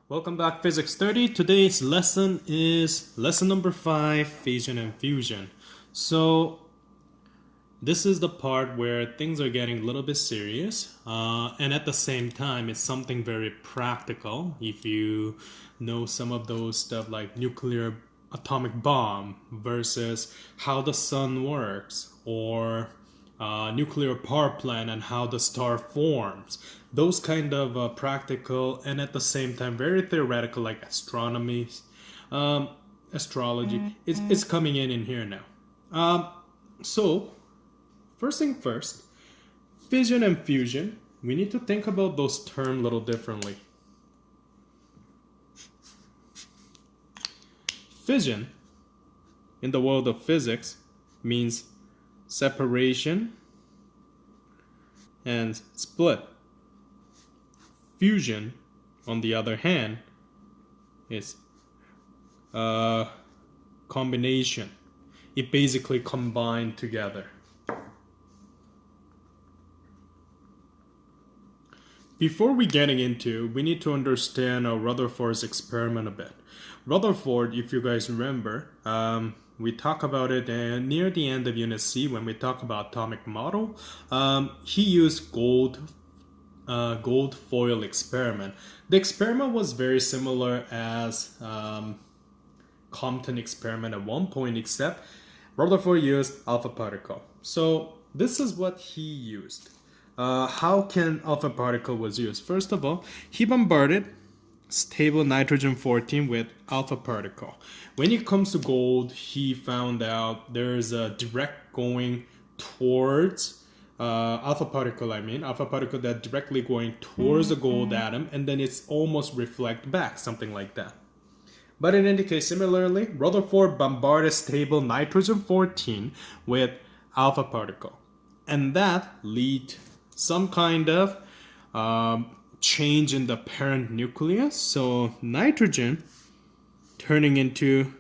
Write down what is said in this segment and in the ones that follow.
Welcome back, Physics 30. Today's lesson is lesson number 5, Fission and Fusion. So this is the part where things are getting a little bit serious, and at the same time, it's something very practical. If you know some of those stuff like nuclear atomic bomb versus how the sun works, or nuclear power plant and how the star forms, those kind of practical and at the same time very theoretical, like astronomy, astrology, it's coming in here now. So first thing first, fission and fusion, we need to think about those terms a little differently. Fission in the world of physics means separation and split. Fusion, on the other hand, is a combination. It basically combined together. Before we getting into, we need to understand Rutherford's experiment a bit. Rutherford, if you guys remember, we talk about it near the end of Unit C when we talk about atomic model. He used gold foil experiment. The experiment was very similar as Compton experiment at one point, except Rutherford used alpha particle. So this is what he used. How can alpha particle was used? First of all, he bombarded stable nitrogen-14 with alpha particle. When it comes to gold, he found out there's a direct going towards alpha particle that directly going towards the gold atom, and then it's almost reflect back, something like that. But in any case, similarly, Rutherford bombarded stable nitrogen-14 with alpha particle, and that lead some kind of change in the parent nucleus. So nitrogen turning into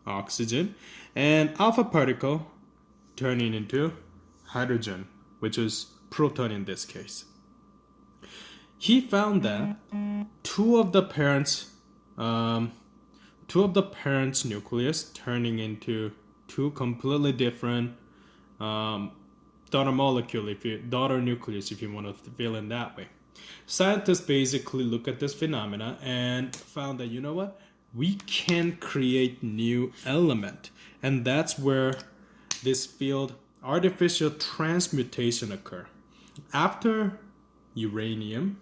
oxygen and alpha particle turning into hydrogen, which is proton in this case. He found that two of the parents nucleus turning into two completely different daughter nucleus, if you want to feel in that way. Scientists basically look at this phenomena and found that, you know what, we can create new element, and that's where this field artificial transmutation occur. After uranium,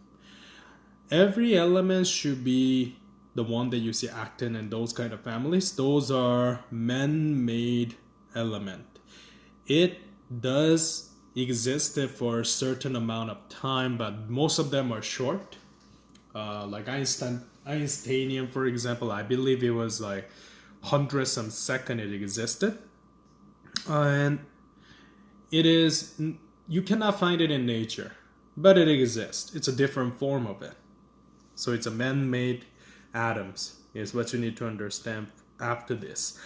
every element should be the one that you see actin and those kind of families. Those are man-made element. It does exist for a certain amount of time, but most of them are short. Like Einsteinium, for example, I believe it was like hundred some second it existed, and it is, you cannot find it in nature, but it exists. It's a different form of it. So it's a man-made atoms is what you need to understand after this.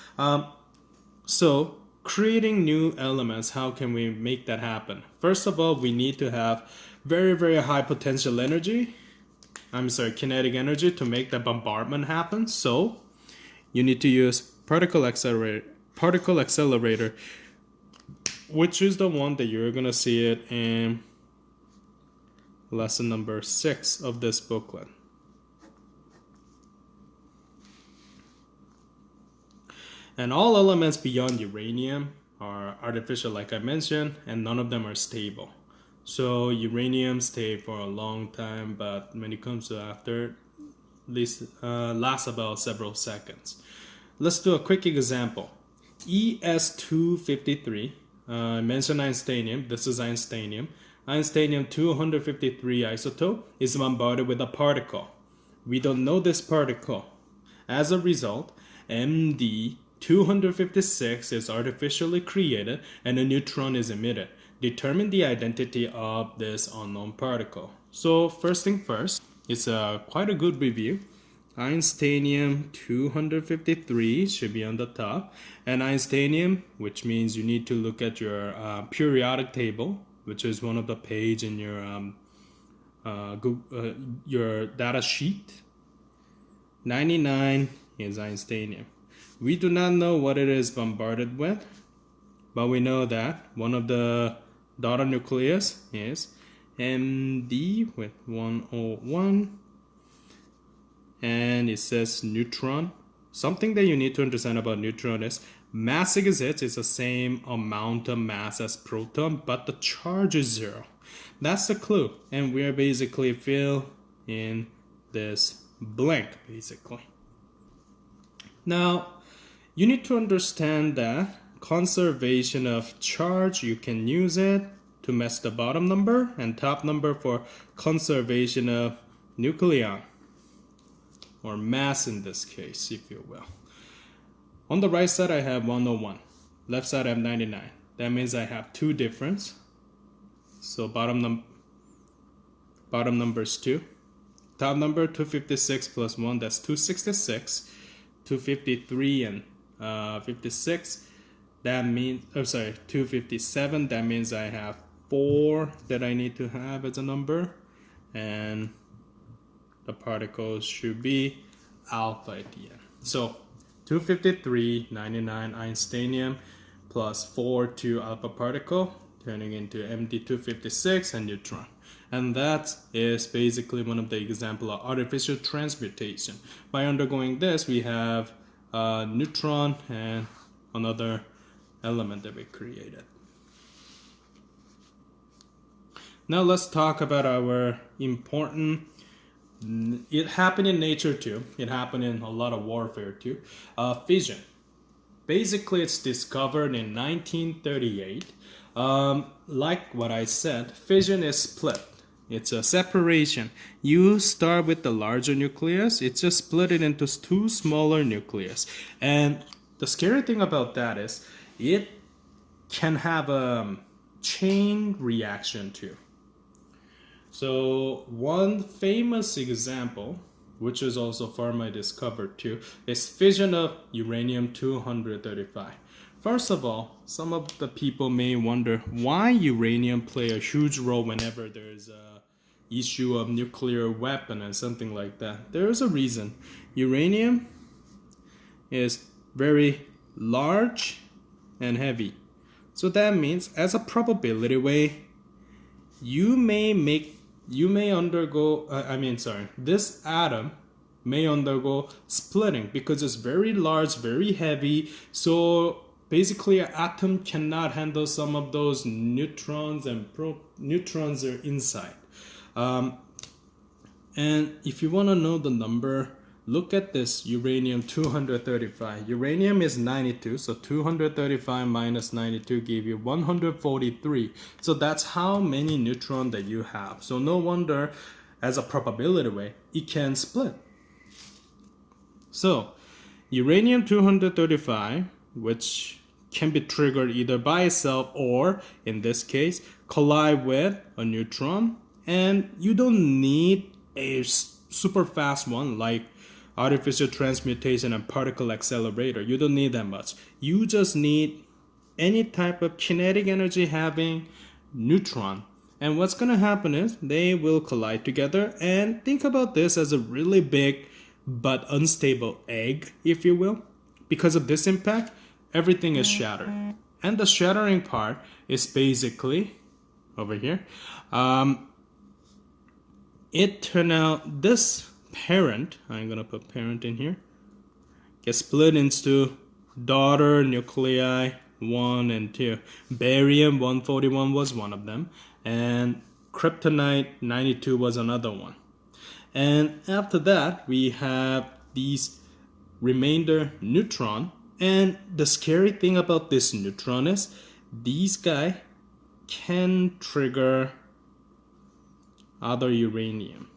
So creating new elements, how can we make that happen? First of all, we need to have very, very high potential energy. Kinetic energy to make the bombardment happen. So you need to use particle accelerator, which is the one that you're gonna see it in lesson number 6 of this booklet. And all elements beyond uranium are artificial, like I mentioned, and none of them are stable. So uranium stays for a long time, but when it comes to after, this lasts about several seconds. Let's do a quick example. ES253, I mentioned Einsteinium. This is Einsteinium. Einsteinium 253 isotope is bombarded with a particle. We don't know this particle. As a result, MD 256 is artificially created and a neutron is emitted. Determine the identity of this unknown particle. So first thing first, it's quite a good review. Einsteinium 253 should be on the top, and Einsteinium, which means you need to look at your periodic table, which is one of the page in your data sheet. 99 is Einsteinium. We do not know what it is bombarded with, but we know that one of the daughter nucleus is MD with 101, and it says neutron. Something that you need to understand about neutron is mass exists, it's the same amount of mass as proton, but the charge is 0. That's the clue, and we're basically fill in this blank basically. Now you need to understand that conservation of charge, you can use it to match the bottom number and top number for conservation of nucleon, or mass in this case, if you will. On the right side I have 101, left side I have 99. That means I have two difference. So bottom number is 2. Top number 256 plus 1, that's 266. 253 and 56. That means, 257. That means I have 4 that I need to have as a number, and the particles should be alpha at the end. So 253, 99 Einsteinium plus 4 2 alpha particle, turning into MD256 and neutron. And that is basically one of the example of artificial transmutation. By undergoing this, we have a neutron and another element that we created. Now let's talk about our important, it happened in nature too, it happened in a lot of warfare too, fission. Basically it's discovered in 1938. Like what I said, fission is split. It's a separation. You start with the larger nucleus, it's just split it into 2 smaller nucleus. And the scary thing about that is it can have a chain reaction too. So one famous example, which is also Fermi discovered too, is fission of uranium-235. First of all, some of the people may wonder why uranium play a huge role whenever there's a issue of nuclear weapon and something like that. There is a reason. Uranium is very large and heavy. So that means as a probability way, this atom may undergo splitting because it's very large, very heavy. So basically an atom cannot handle some of those neutrons, and neutrons are inside. And if you want to know the number, look at this uranium-235. Uranium is 92, so 235 minus 92 give you 143. So that's how many neutrons that you have. So no wonder, as a probability way, it can split. So uranium-235, which can be triggered either by itself or, in this case, collide with a neutron. And you don't need a super fast one like artificial transmutation and particle accelerator. You don't need that much. You just need any type of kinetic energy having neutron. And what's going to happen is they will collide together. And think about this as a really big but unstable egg, if you will. Because of this impact, everything is shattered. And the shattering part is basically over here. It turned out this parent, I'm gonna put parent in here, gets split into daughter nuclei 1 and 2. Barium 141 was one of them, and kryptonite 92 was another one. And after that, we have these remainder neutron. And the scary thing about this neutron is these guys can trigger other uranium.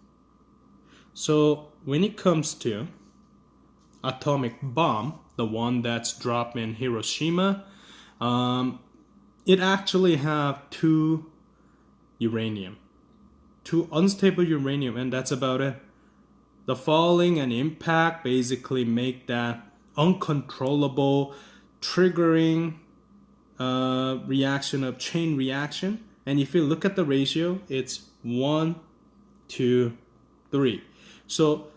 So when it comes to atomic bomb, the one that's dropped in Hiroshima, it actually have 2 uranium, 2 unstable uranium, and that's about it. The falling and impact basically make that uncontrollable triggering reaction of chain reaction. And if you look at the ratio, it's 1, 2, 3. So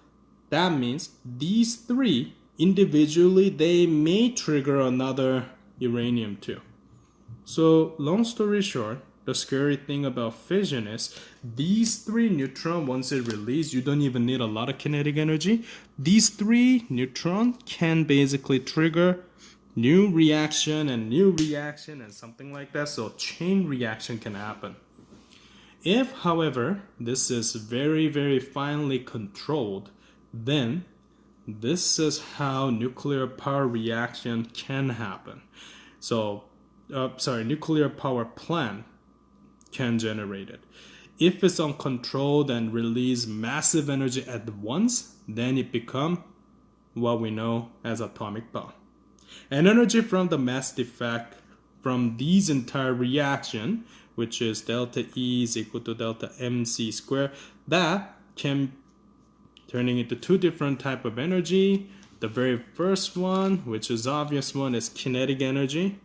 That means these three individually, they may trigger another uranium-2. So long story short, the scary thing about fission is these three neutrons, once it released, you don't even need a lot of kinetic energy. These three neutrons can basically trigger new reaction and something like that. So chain reaction can happen. If, however, this is very, very finely controlled, then this is how nuclear power reaction can happen. So, nuclear power plant can generate it. If it's uncontrolled and release massive energy at once, then it becomes what we know as atomic bomb. And energy from the mass defect from these entire reaction, which is delta E is equal to delta mc squared, that can turning into two different type of energy. The very first one, which is obvious one, is kinetic energy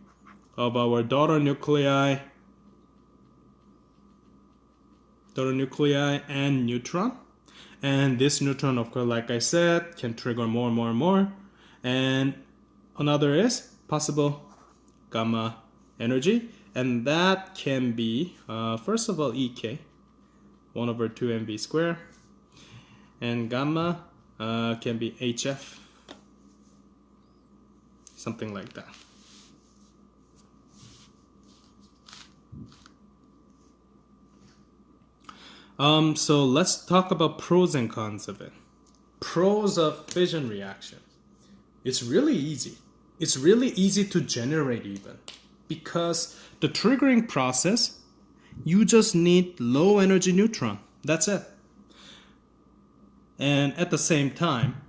of our daughter nuclei and neutron. And this neutron, of course, like I said, can trigger more and more and more. And another is possible gamma energy, and that can be first of all EK 1 over 2 mv squared, and gamma can be HF, something like that. So let's talk about pros and cons of it. Pros of fission reaction. It's really easy. It's really easy to generate even, because the triggering process, you just need low energy neutron. That's it. And at the same time,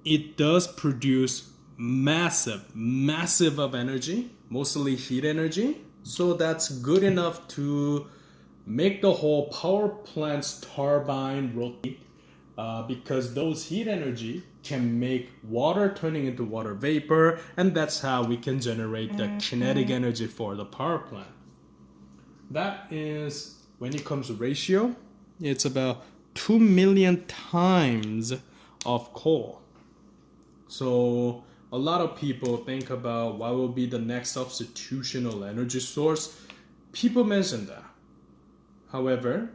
it does produce massive of energy, mostly heat energy. So that's good enough to make the whole power plant's turbine rotate, because those heat energy can make water turning into water vapor, and that's how we can generate the kinetic energy for the power plant. That is, when it comes to ratio, it's about 2 million times of coal. So a lot of people think about what will be the next substitutional energy source. People mention that. However,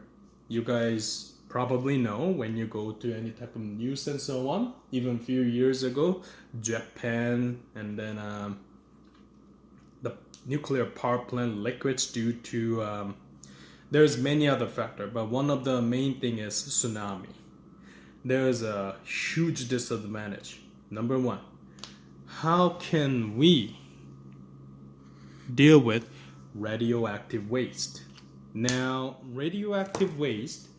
you guys probably know when you go to any type of news and so on, even a few years ago, Japan and then the nuclear power plant liquids due to, there's many other factors, but one of the main thing is tsunami. There's a huge disadvantage. Number one, how can we deal with radioactive waste? Now, radioactive waste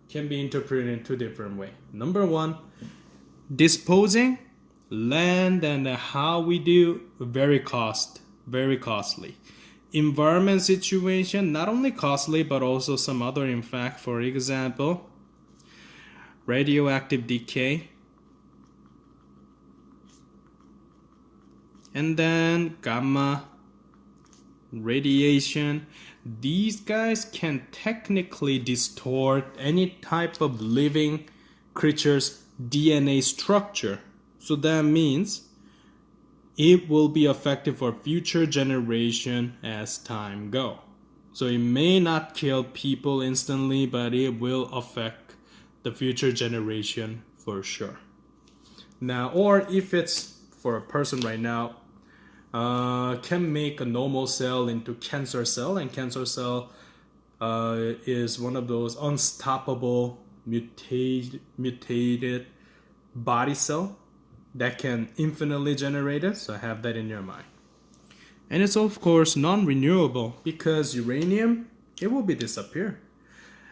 can be interpreted in two different ways. Number one, disposing land and how we do very costly. Environment situation, not only costly but also some other in fact. For example, radioactive decay, and then gamma radiation. These guys can technically distort any type of living creature's DNA structure. So that means it will be effective for future generation as time go. So it may not kill people instantly, but it will affect the future generation for sure. Now, or if it's for a person right now, can make a normal cell into cancer cell, and cancer cell is one of those unstoppable mutated body cell that can infinitely generate it. So have that in your mind. And it's of course non-renewable, because uranium, it will be disappear.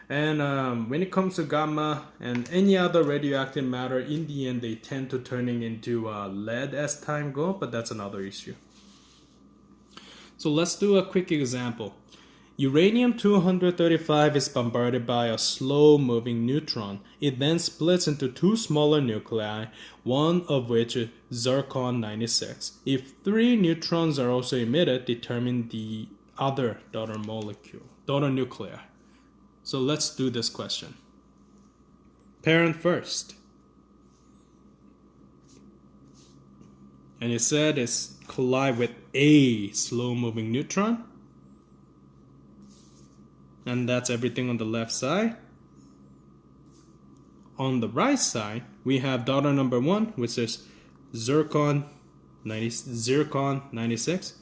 And when it comes to gamma and any other radioactive matter, in the end they tend to turning into lead as time goes, but that's another issue. So let's do a quick example. Uranium-235 is bombarded by a slow-moving neutron. It then splits into two smaller nuclei, one of which is zircon-96. If 3 neutrons are also emitted, determine the other daughter nuclei. So let's do this question. Parent first. and it said it's collide with a slow-moving neutron. And that's everything on the left side. On the right side, we have daughter number 1, which is zircon 96,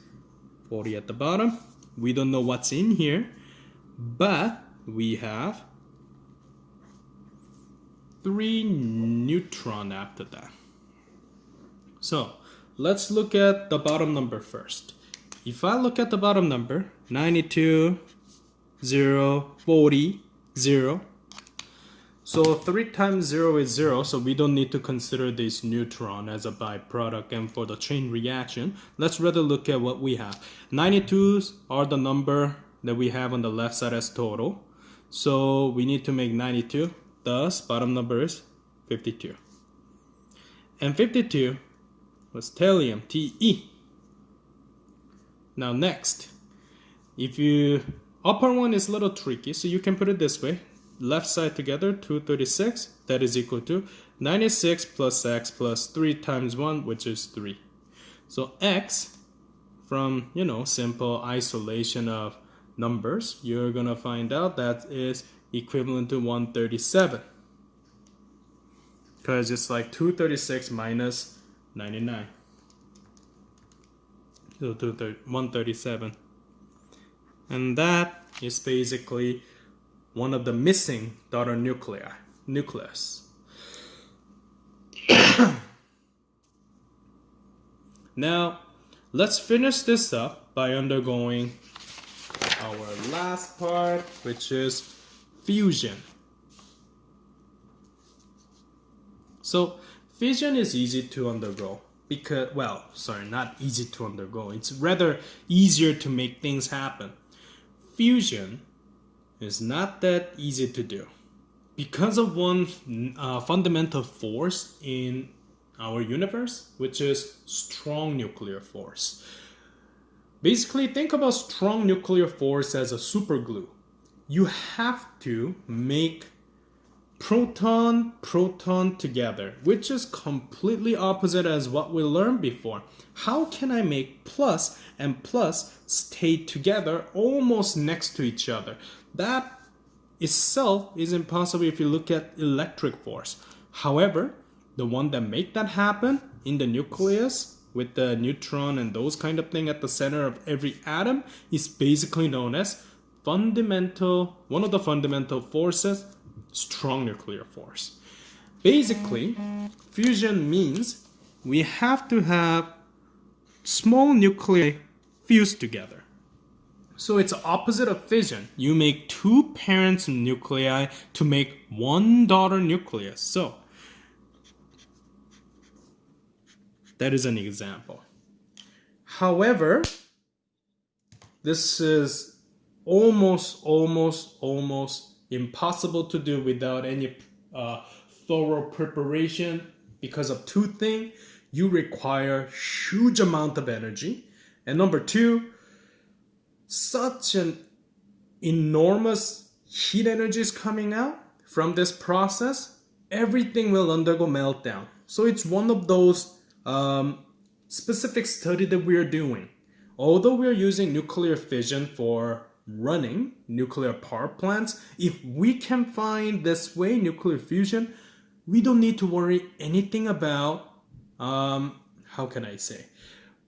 40 at the bottom. We don't know what's in here, but we have 3 neutron after that. So let's look at the bottom number first. If I look at the bottom number, 92, 0, 40, 0. So 3 times 0 is 0, so we don't need to consider this neutron as a byproduct. And for the chain reaction, let's rather look at what we have. 92s are the number that we have on the left side as total. So we need to make 92, thus bottom number is 52. And 52 was thallium, Te. Now next, if you upper one is a little tricky, so you can put it this way. Left side together, 236, that is equal to 96 plus x plus 3 times 1, which is 3. So x, from, simple isolation of numbers, you're going to find out that is equivalent to 137. Because it's like 236 minus 99. So 137. And that is basically one of the missing daughter nucleus. Now, let's finish this up by undergoing our last part, which is fusion. So, fission is easy to undergo because, not easy to undergo. It's rather easier to make things happen. Fusion is not that easy to do because of one fundamental force in our universe, which is strong nuclear force. Basically, think about strong nuclear force as a super glue. You have to make proton together, which is completely opposite as what we learned before. How can I make plus and plus stay together almost next to each other? That itself is impossible if you look at electric force. However, the one that make that happen in the nucleus with the neutron and those kind of thing at the center of every atom is basically known as one of the fundamental forces, strong nuclear force. Basically, fusion means we have to have small nuclei fused together. So it's opposite of fission. You make 2 parent nuclei to make 1 daughter nucleus. So that is an example. However, this is almost impossible to do without any thorough preparation because of 2 things. You require huge amount of energy, and number 2, such an enormous heat energy is coming out from this process, everything will undergo meltdown. So it's one of those specific study that we are doing. Although we are using nuclear fission for running nuclear power plants, if we can find this way, nuclear fusion, we don't need to worry anything about,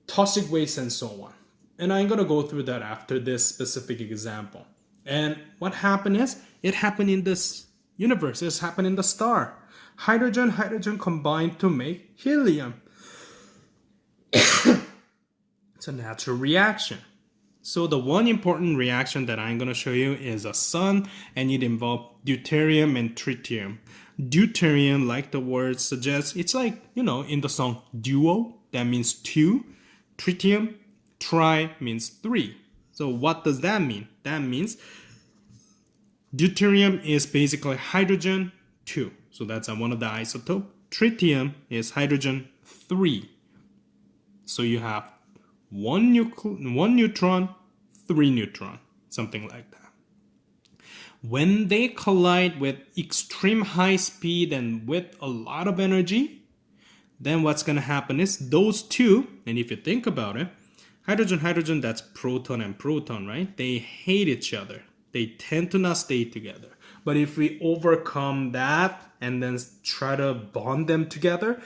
toxic waste and so on. And I'm going to go through that after this specific example. And what happened is, it happened in this universe, it's happened in the star. Hydrogen combined to make helium. It's a natural reaction. So the one important reaction that I'm going to show you is a sun, and it involves deuterium and tritium. Deuterium, like the word suggests, it's like, in the song duo, that means 2. Tritium, tri means 3. So what does that mean? That means deuterium is basically hydrogen 2. So that's one of the isotope. Tritium is hydrogen 3. So you have 1 neutron, 3 neutron, something like that. When they collide with extreme high speed and with a lot of energy, then what's going to happen is those two, and if you think about it, hydrogen, hydrogen, that's proton and proton, right? They hate each other. They tend to not stay together. But if we overcome that and then try to bond them together,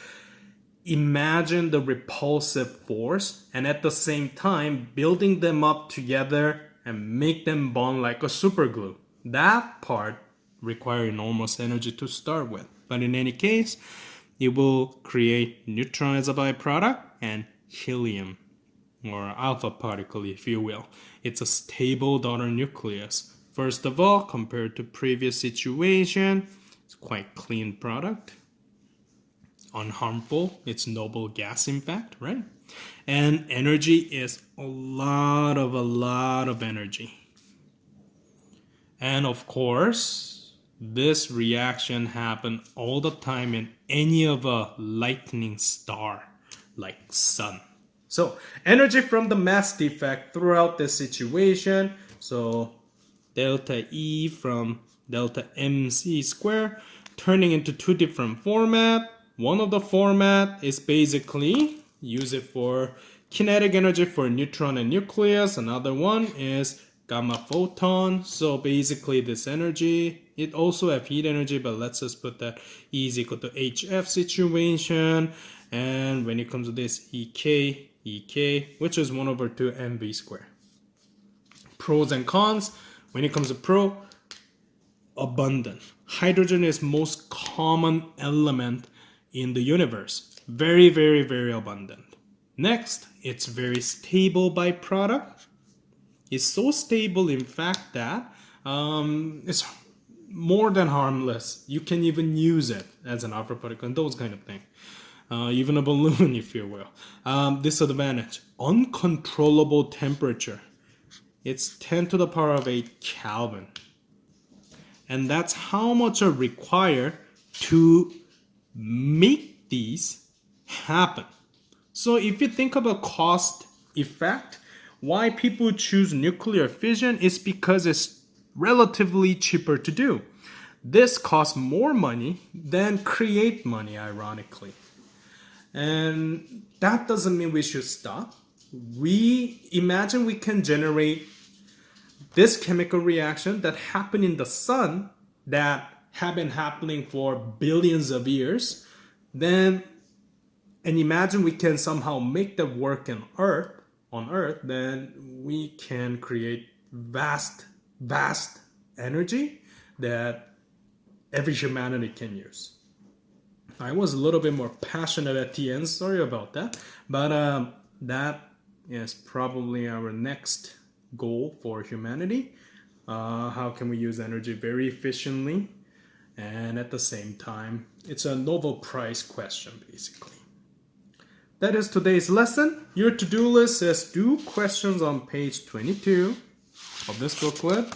imagine the repulsive force, and at the same time building them up together and make them bond like a super glue. That part requires enormous energy to start with. But in any case, it will create neutron as a byproduct and helium, or alpha particle if you will. It's a stable daughter nucleus. First of all, compared to previous situation, it's quite clean product. Unharmful. It's noble gas, in fact, right? And energy is a lot of energy. And of course, this reaction happens all the time in any of a lightning star like sun. So energy from the mass defect throughout this situation. So delta E from delta mc squared turning into two different formats. One of the format is basically use it for kinetic energy for neutron and nucleus. Another one is gamma photon. So basically this energy, it also have heat energy, but let's just put that E is equal to HF situation. And when it comes to this EK, which is 1 over 2 mv squared. Pros and cons. When it comes to pro, abundant. Hydrogen is most common element in the universe. Very, very, very abundant. Next, it's very stable byproduct. It's so stable, in fact, that it's more than harmless. You can even use it as an alpha particle and those kind of things. Even a balloon, if you will. Disadvantage, uncontrollable temperature. It's 10 to the power of 8 Kelvin. And that's how much are required to make these happen. So if you think about cost effect, why people choose nuclear fission is because it's relatively cheaper to do. This costs more money than create money, ironically. And that doesn't mean we should stop. We imagine we can generate this chemical reaction that happened in the sun that have been happening for billions of years, and imagine we can somehow make that work on Earth, then we can create vast energy that every humanity can use. I was a little bit more passionate at the end, sorry about that, but that is probably our next goal for humanity. How can we use energy very efficiently and at the same time? It's a Nobel Prize question, basically. That is today's lesson. Your to-do list says do questions on page 22 of this booklet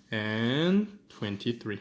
and 23.